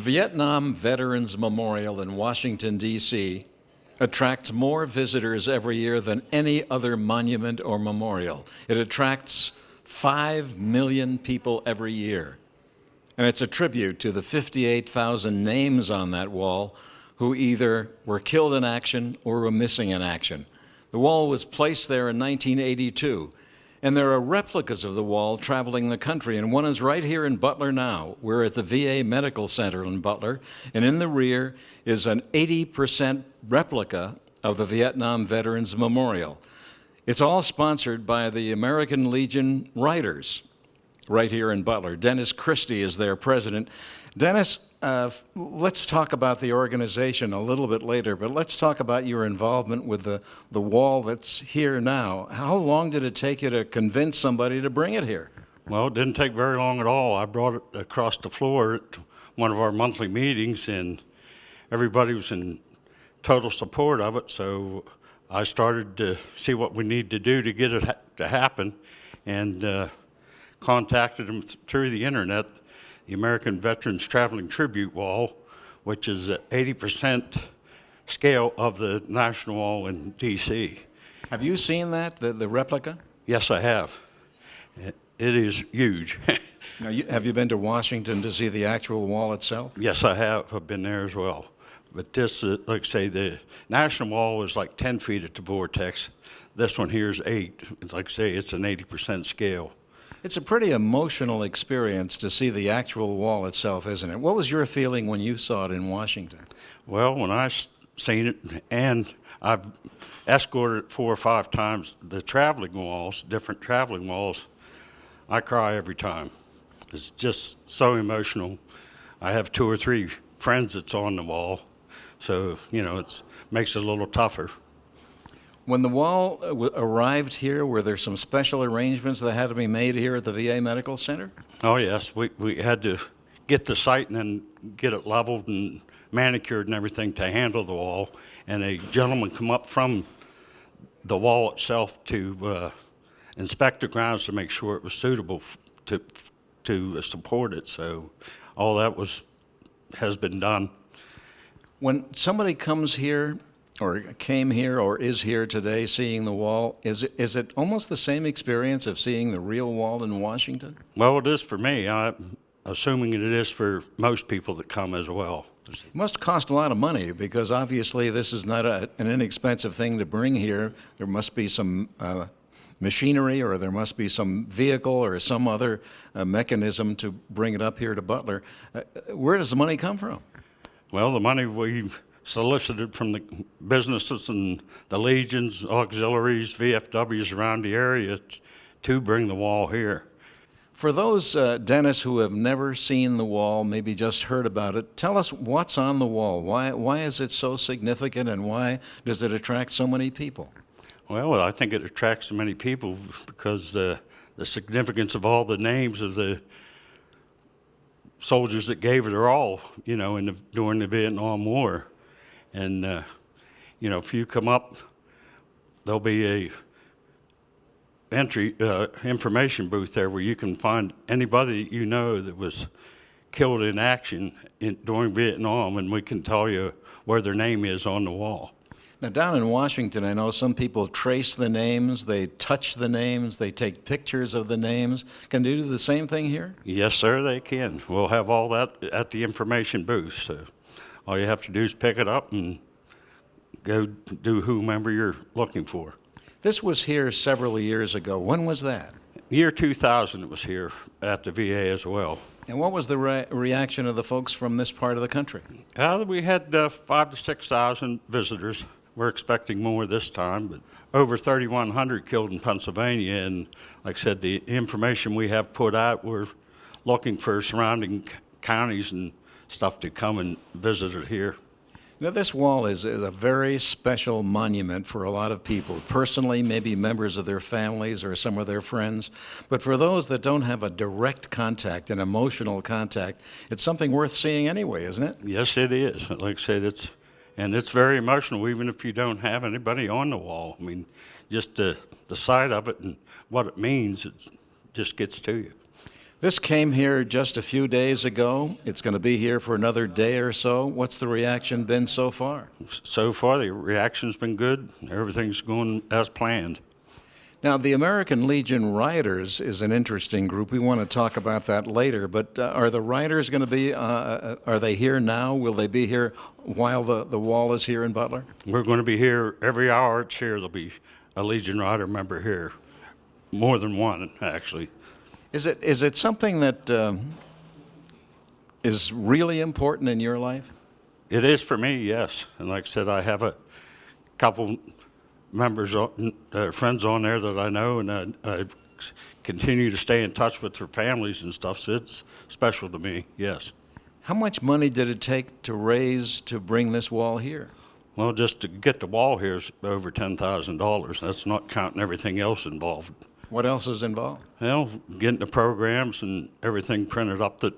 Vietnam Veterans Memorial in Washington, D.C. attracts more visitors every year than any other monument or memorial. It attracts 5 million people every year. And it's a tribute to the 58,000 names on that wall who either were killed in action or were missing in action. The wall was placed there in 1982. And there are replicas of the wall traveling the country, and one is right here in Butler now. We're at the VA Medical Center in Butler, and in the rear is an 80% replica of the Vietnam Veterans Memorial. It's all sponsored by the American Legion Writers right here in Butler. Dennis Christie is their president. Dennis, let's talk about the organization a little bit later, but let's talk about your involvement with the wall that's here now. How long did it take you to convince somebody to bring it here? Well, it didn't take very long at all. I brought it across the floor at one of our monthly meetings, and everybody was in total support of it, so I started to see what we need to do to get it to happen, and contacted them through the internet. The American Veterans Traveling Tribute Wall, which is 80% scale of the National Wall in D.C. Have you seen that, the replica? Yes, I have. It is huge. Now, have you been to Washington to see the actual wall itself? Yes, I have. I've been there as well. But this, like I say, the National Wall is like 10 feet at the vortex. This one here is 8. It's like I say, it's an 80% scale. It's a pretty emotional experience to see the actual wall itself, isn't it? What was your feeling when you saw it in Washington? Well, when I seen it, and I've escorted 4 or 5 times the traveling walls, different traveling walls, I cry every time. It's just so emotional. I have 2 or 3 friends that's on the wall, so, you know, it makes it a little tougher. When the wall arrived here, were there some special arrangements that had to be made here at the VA Medical Center? Oh, yes. We had to get the site and then get it leveled and manicured and everything to handle the wall. And a gentleman come up from the wall itself to inspect the grounds to make sure it was suitable to support it. So all that has been done. When somebody comes here, or came here, or is here today seeing the wall, is it almost the same experience of seeing the real wall in Washington? Well, it is for me. I'm assuming it is for most people that come as well. It must cost a lot of money, because obviously this is not an inexpensive thing to bring here. There must be some machinery, or there must be some vehicle or some other mechanism to bring it up here to Butler. Where does the money come from? Well, the money we've solicited from the businesses and the legions, auxiliaries, VFWs around the area to bring the wall here. For those, Dennis, who have never seen the wall, maybe just heard about it, tell us what's on the wall. Why is it so significant, and why does it attract so many people? Well, I think it attracts so many people because the significance of all the names of the soldiers that gave it their all, you know, during the Vietnam War. And, you know, if you come up, there'll be a information booth there where you can find anybody you know that was killed in action during Vietnam, and we can tell you where their name is on the wall. Now, down in Washington, I know some people trace the names, they touch the names, they take pictures of the names. Can they do the same thing here? Yes, sir, they can. We'll have all that at the information booth. So all you have to do is pick it up and go do whomever you're looking for. This was here several years ago. When was that? Year 2000 it was here at the VA as well. And what was the reaction of the folks from this part of the country? We had 5,000 to 6,000 visitors. We're expecting more this time, but over 3,100 killed in Pennsylvania. And like I said, the information we have put out, we're looking for surrounding counties and stuff to come and visit it here. Now, this wall is a very special monument for a lot of people, personally, maybe members of their families or some of their friends. But for those that don't have a direct contact, an emotional contact, it's something worth seeing anyway, isn't it? Yes, it is. Like I said, it's very emotional, even if you don't have anybody on the wall. I mean, just the sight of it and what it means, it just gets to you. This came here just a few days ago. It's going to be here for another day or so. What's the reaction been so far? So far, the reaction's been good. Everything's going as planned. Now, the American Legion Riders is an interesting group. We want to talk about that later, but are the Riders going to be, are they here now? Will they be here while the wall is here in Butler? We're going to be here every hour it's here. There'll be a Legion Rider member here. More than one, actually. Is it something that is really important in your life? It is for me, yes. And like I said, I have a couple members, friends on there that I know, and I continue to stay in touch with their families and stuff, so it's special to me, yes. How much money did it take to raise to bring this wall here? Well, just to get the wall here is over $10,000. That's not counting everything else involved. What else is involved? Well, getting the programs and everything printed up that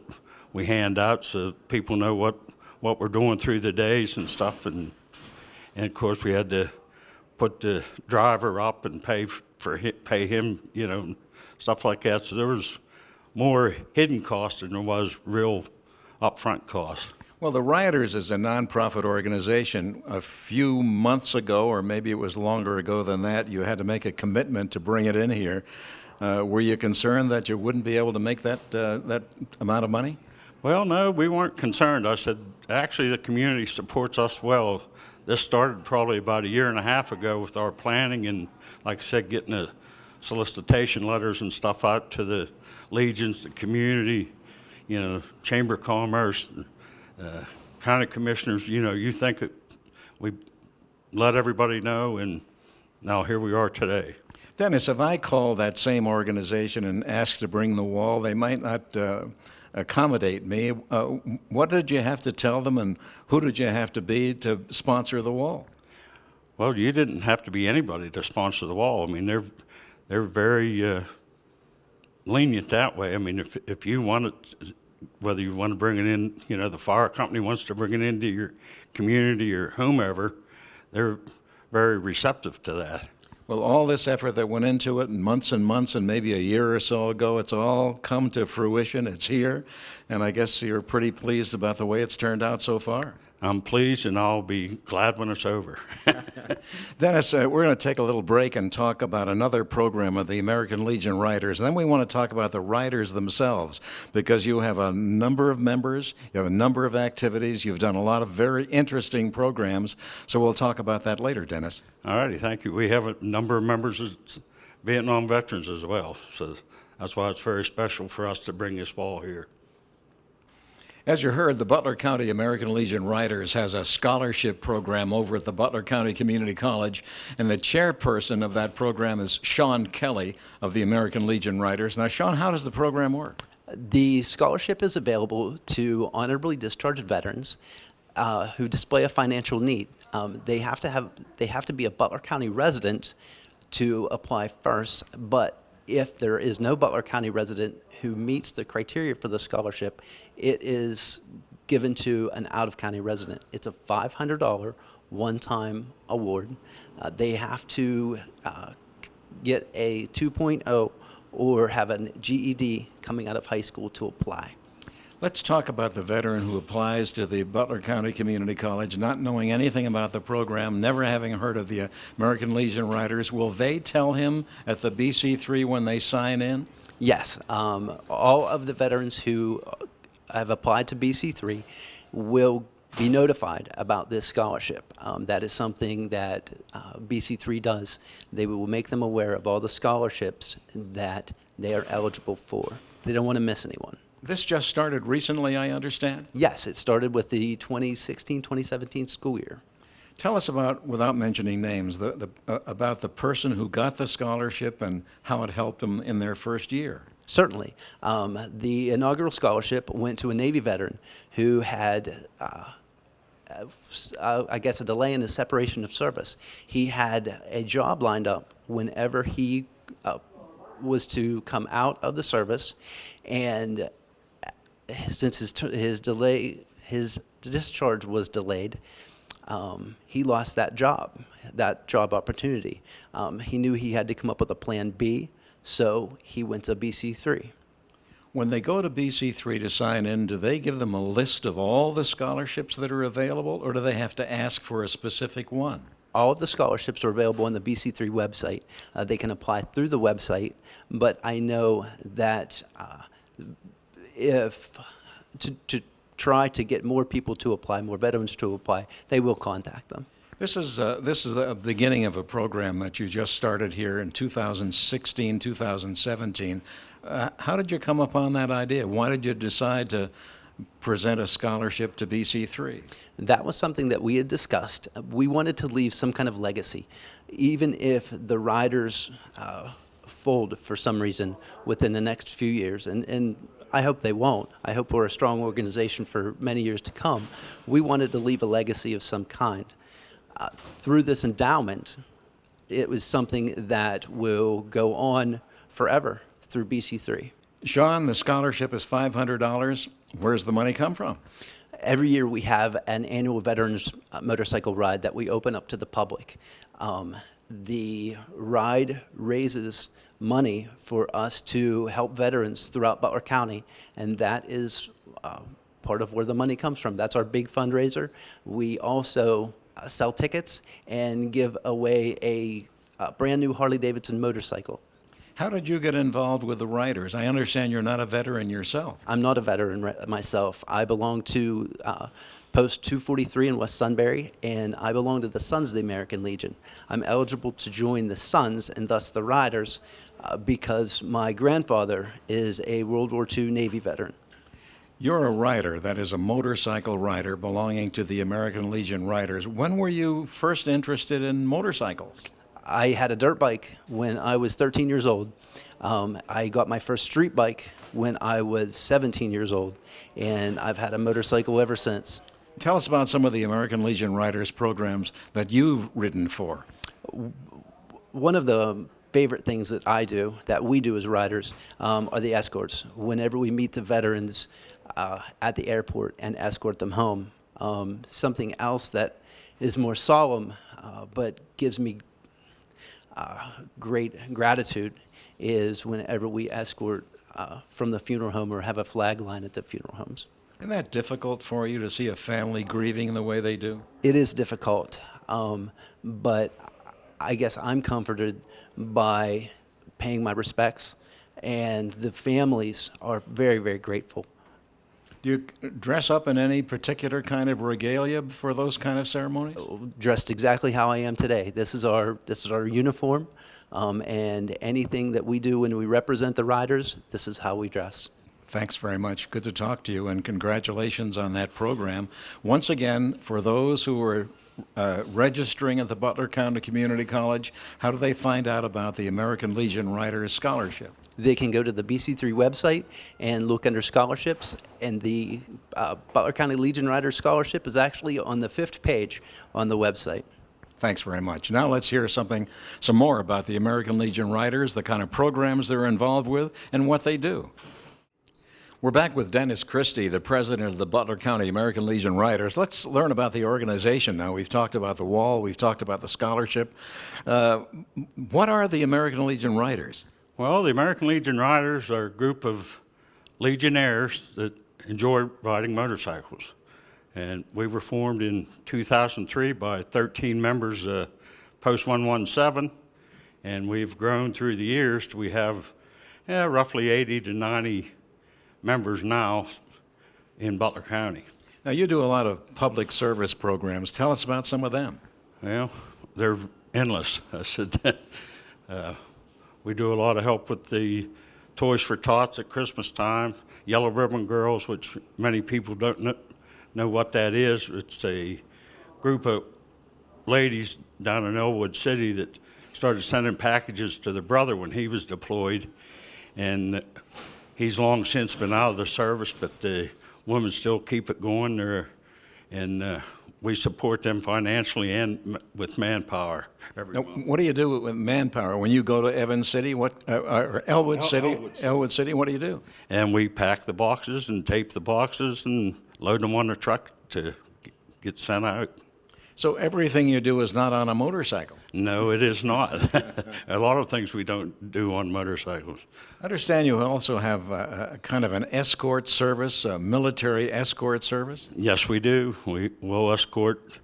we hand out so people know what we're doing through the days and stuff. And of course, we had to put the driver up and pay him, stuff like that. So there was more hidden costs than there was real upfront costs. Well, the Rioters is a nonprofit organization. A few months ago, or maybe it was longer ago than that, you had to make a commitment to bring it in here. Were you concerned that you wouldn't be able to make that amount of money? Well, no, we weren't concerned. I said, actually, the community supports us well. This started probably about a year and a half ago with our planning and, like I said, getting the solicitation letters and stuff out to the legions, the community, Chamber of Commerce, county commissioners. You think we let everybody know, and now here we are today. Dennis, if I call that same organization and ask to bring the wall, they might not accommodate me. What did you have to tell them, and who did you have to be to sponsor the wall? Well, you didn't have to be anybody to sponsor the wall. I mean, they're very lenient that way. I mean, if you want it, whether you want to bring it in, the fire company wants to bring it into your community or whomever, they're very receptive to that. Well, all this effort that went into it, and months and maybe a year or so ago, it's all come to fruition. It's here, and I guess you're pretty pleased about the way it's turned out so far. I'm pleased, and I'll be glad when it's over. Dennis, we're going to take a little break and talk about another program of the American Legion Riders. And then we want to talk about the Riders themselves, because you have a number of members, you have a number of activities, you've done a lot of very interesting programs. So we'll talk about that later, Dennis. All righty, thank you. We have a number of members as Vietnam veterans as well, so that's why it's very special for us to bring this wall here. As you heard, the Butler County American Legion Riders has a scholarship program over at the Butler County Community College, and the chairperson of that program is Sean Kelly of the American Legion Riders. Now, Sean, how does the program work? The scholarship is available to honorably discharged veterans who display a financial need. They have to be a Butler County resident to apply first, but if there is no Butler County resident who meets the criteria for the scholarship, it is given to an out-of-county resident. It's a $500 one-time award. They have to get a 2.0 or have a GED coming out of high school to apply. Let's talk about the veteran who applies to the Butler County Community College, not knowing anything about the program, never having heard of the American Legion Riders. Will they tell him at the BC3 when they sign in? Yes. All of the veterans who have applied to BC3 will be notified about this scholarship. That is something that BC3 does. They will make them aware of all the scholarships that they are eligible for. They don't want to miss anyone. This just started recently, I understand? Yes, it started with the 2016-2017 school year. Tell us about, without mentioning names, about the person who got the scholarship and how it helped them in their first year. Certainly. The inaugural scholarship went to a Navy veteran who had, I guess, a delay in his separation of service. He had a job lined up whenever he was to come out of the service, and since his discharge was delayed, he lost that job opportunity. He knew he had to come up with a plan B, so he went to BC3. When they go to BC3 to sign in, do they give them a list of all the scholarships that are available, or do they have to ask for a specific one? All of the scholarships are available on the BC3 website. They can apply through the website, but I know that if to try to get more people to apply, more veterans to apply, they will contact them. This is the beginning of a program that you just started here in 2016, 2017. How did you come upon that idea? Why did you decide to present a scholarship to BC3? That was something that we had discussed. We wanted to leave some kind of legacy. Even if the riders fold for some reason within the next few years, and I hope they won't. I hope we're a strong organization for many years to come. We wanted to leave a legacy of some kind. Through this endowment, it was something that will go on forever through BC3. Sean, the scholarship is $500. Where's the money come from? Every year we have an annual veterans motorcycle ride that we open up to the public. The ride raises money for us to help veterans throughout Butler County, and that is part of where the money comes from. That's our big fundraiser. We also sell tickets and give away a brand new Harley-Davidson motorcycle. How did you get involved with the riders? I understand you're not a veteran yourself. I'm not a veteran myself. I belong to Post 243 in West Sunbury, and I belong to the Sons of the American Legion. I'm eligible to join the Sons and thus the Riders because my grandfather is a World War II Navy veteran. You're a rider, that is a motorcycle rider belonging to the American Legion Riders. When were you first interested in motorcycles? I had a dirt bike when I was 13 years old. I got my first street bike when I was 17 years old, and I've had a motorcycle ever since. Tell us about some of the American Legion Riders programs that you've ridden for. One of the favorite things that I do, that we do as riders, are the escorts. Whenever we meet the veterans at the airport and escort them home. Something else that is more solemn but gives me great gratitude is whenever we escort from the funeral home or have a flag line at the funeral homes. Isn't that difficult for you to see a family grieving the way they do? It is difficult, but I guess I'm comforted by paying my respects, and the families are very, very grateful. Do you dress up in any particular kind of regalia for those kind of ceremonies? Dressed exactly how I am today. This is our uniform, and anything that we do when we represent the riders, this is how we dress. Thanks very much. Good to talk to you, and congratulations on that program. Once again, for those who are registering at the Butler County Community College, how do they find out about the American Legion Riders Scholarship? They can go to the BC3 website and look under scholarships, and the Butler County Legion Riders Scholarship is actually on the 5th page on the website. Thanks very much. Now let's hear some more about the American Legion Riders, the kind of programs they're involved with, and what they do. We're back with Dennis Christie, the president of the Butler County American Legion Riders. Let's learn about the organization now. We've talked about the wall, we've talked about the scholarship. What are the American Legion Riders? Well, the American Legion Riders are a group of legionnaires that enjoy riding motorcycles. And we were formed in 2003 by 13 members, Post 117, and we've grown through the years. We have roughly 80 to 90 members now in Butler County. Now, you do a lot of public service programs. Tell us about some of them. Well, they're endless. I said that. We do a lot of help with the Toys for Tots at Christmas time, Yellow Ribbon Girls, which many people don't know what that is. It's a group of ladies down in Elwood City that started sending packages to their brother when he was deployed, and he's long since been out of the service, but the women still keep it going there, and we support them financially and with manpower every month. What do you do with manpower when you go to Evans City? Or Elwood City? Elwood City. What do you do? And we pack the boxes and tape the boxes and load them on the truck to get sent out. So everything you do is not on a motorcycle. No, it is not. A lot of things we don't do on motorcycles. I understand you also have a kind of an escort service, a military escort service. Yes, we do. We will escort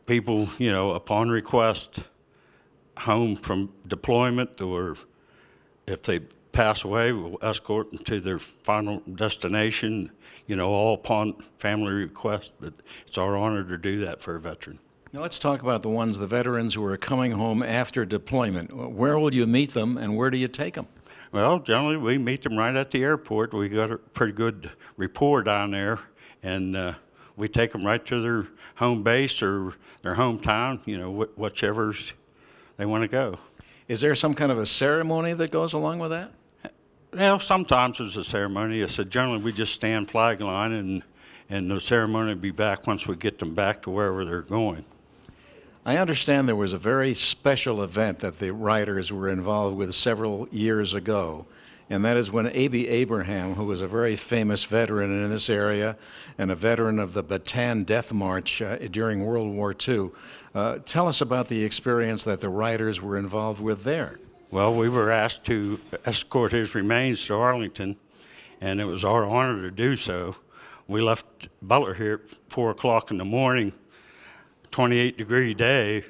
people, upon request home from deployment, or if they pass away, we'll escort them to their final destination, all upon family request. But it's our honor to do that for a veteran. Now let's talk about the veterans who are coming home after deployment. Where will you meet them and where do you take them? Well, generally we meet them right at the airport. We got a pretty good rapport down there, and we take them right to their home base or their hometown, whichever they want to go. Is there some kind of a ceremony that goes along with that? Well, sometimes there's a ceremony. I said generally we just stand flag line, and the ceremony will be back once we get them back to wherever they're going. I understand there was a very special event that the riders were involved with several years ago, and that is when A.B. Abraham, who was a very famous veteran in this area and a veteran of the Bataan Death March during World War II. Tell us about the experience that the riders were involved with there. Well, we were asked to escort his remains to Arlington, and it was our honor to do so. We left Butler here at 4 o'clock in the morning, 28-degree day,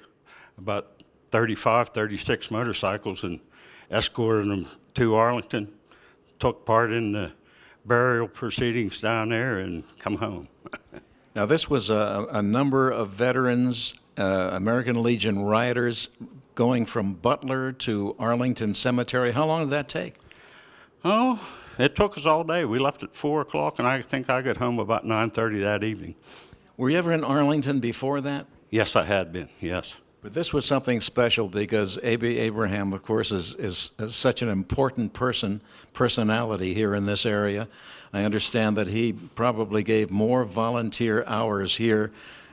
about 35, 36 motorcycles, and escorted them to Arlington, took part in the burial proceedings down there, and come home. Now, this was a number of veterans, American Legion riders, going from Butler to Arlington Cemetery. How long did that take? Oh, it took us all day. We left at 4 o'clock, and I think I got home about 9:30 that evening. Were you ever in Arlington before that? Yes, I had been, yes. But this was something special because A.B. Abraham, of course, is such an important personality here in this area. I understand that he probably gave more volunteer hours here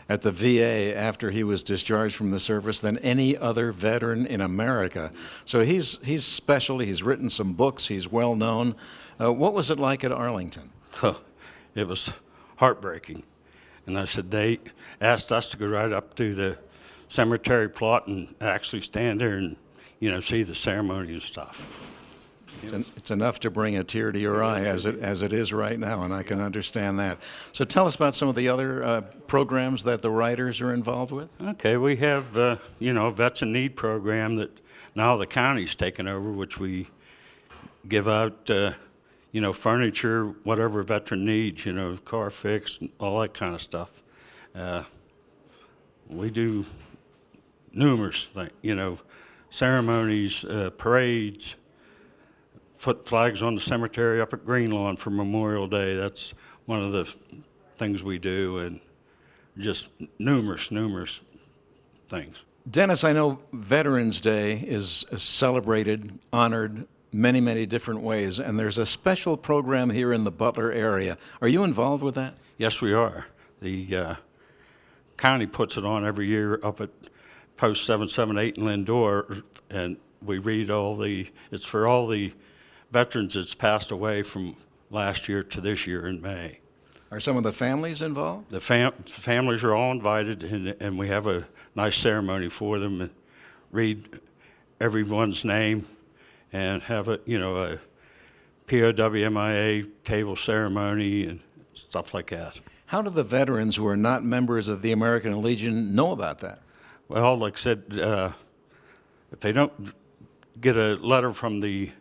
at the VA after he was discharged from the service than any other veteran in America. So he's special. He's written some books. He's well known. What was it like at Arlington? It was heartbreaking. And I said, they asked us to go right up to the cemetery plot and actually stand there and, see the ceremony and stuff. It's enough to bring a tear to your eye as it is right now, and I can understand that. So tell us about some of the other programs that the riders are involved with. Okay, we have, a Vets in Need program that now the county's taken over, which we give out, furniture, whatever veteran needs, car fix, and all that kind of stuff. We do numerous things, ceremonies, parades, put flags on the cemetery up at Green Lawn for Memorial Day. That's one of the things we do, and just numerous things. Dennis, I know Veterans Day is celebrated, honored many different ways, and there's a special program here in the Butler area. Are you involved with that? Yes, we are. The county puts it on every year up at Post 778 in Lindor, and we read it's for all the veterans that's passed away from last year to this year in May. Are some of the families involved? The families are all invited, and we have a nice ceremony for them, and read everyone's name, and have a POWMIA table ceremony and stuff like that. How do the veterans who are not members of the American Legion know about that? Well, like I said, if they don't get a letter from the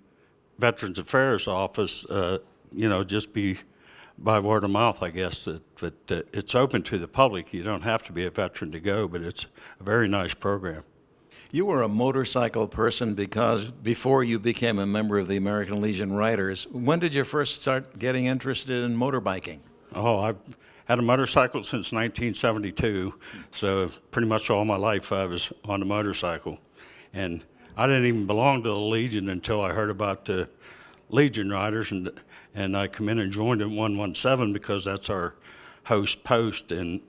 Veterans Affairs Office, just be by word of mouth, I guess. But it's open to the public. You don't have to be a veteran to go, but it's a very nice program. You were a motorcycle person before you became a member of the American Legion Riders. When did you first start getting interested in motorbiking? Oh, I've had a motorcycle since 1972, so pretty much all my life I was on a motorcycle. And I didn't even belong to the Legion until I heard about the Legion Riders, and I come in and joined in 117 because that's our host post, and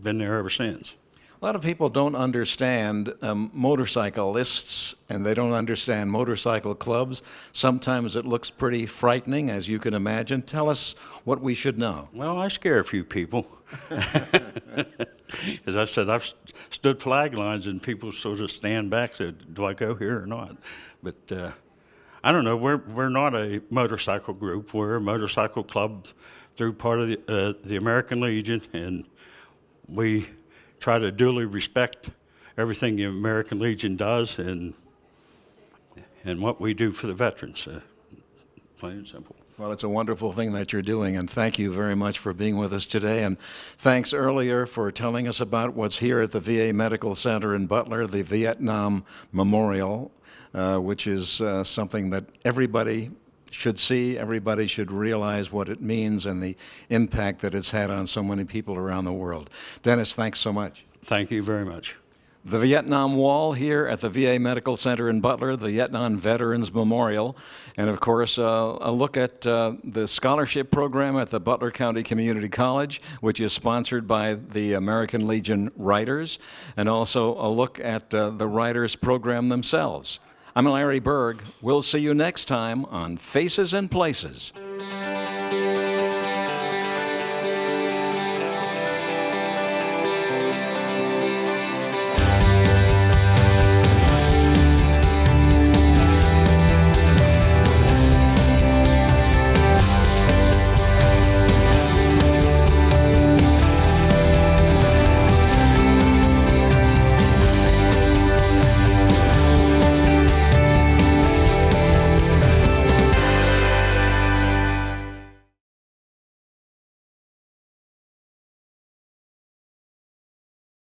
been there ever since. A lot of people don't understand motorcyclists, and they don't understand motorcycle clubs. Sometimes it looks pretty frightening, as you can imagine. Tell us what we should know. Well, I scare a few people. As I said, I've stood flag lines and people sort of stand back, say, do I go here or not? But I don't know, we're not a motorcycle group. We're a motorcycle club through part of the American Legion, and we try to duly respect everything the American Legion does and what we do for the veterans, plain and simple. Well, it's a wonderful thing that you're doing, and thank you very much for being with us today. And thanks earlier for telling us about what's here at the VA Medical Center in Butler, the Vietnam Memorial, which is something that everybody should see, everybody should realize what it means and the impact that it's had on so many people around the world. Dennis, thanks so much. Thank you very much. The Vietnam Wall here at the VA Medical Center in Butler, the Vietnam Veterans Memorial, and of course a look at the scholarship program at the Butler County Community College, which is sponsored by the American Legion Writers, and also a look at the Writers program themselves. I'm Larry Berg. We'll see you next time on Faces and Places.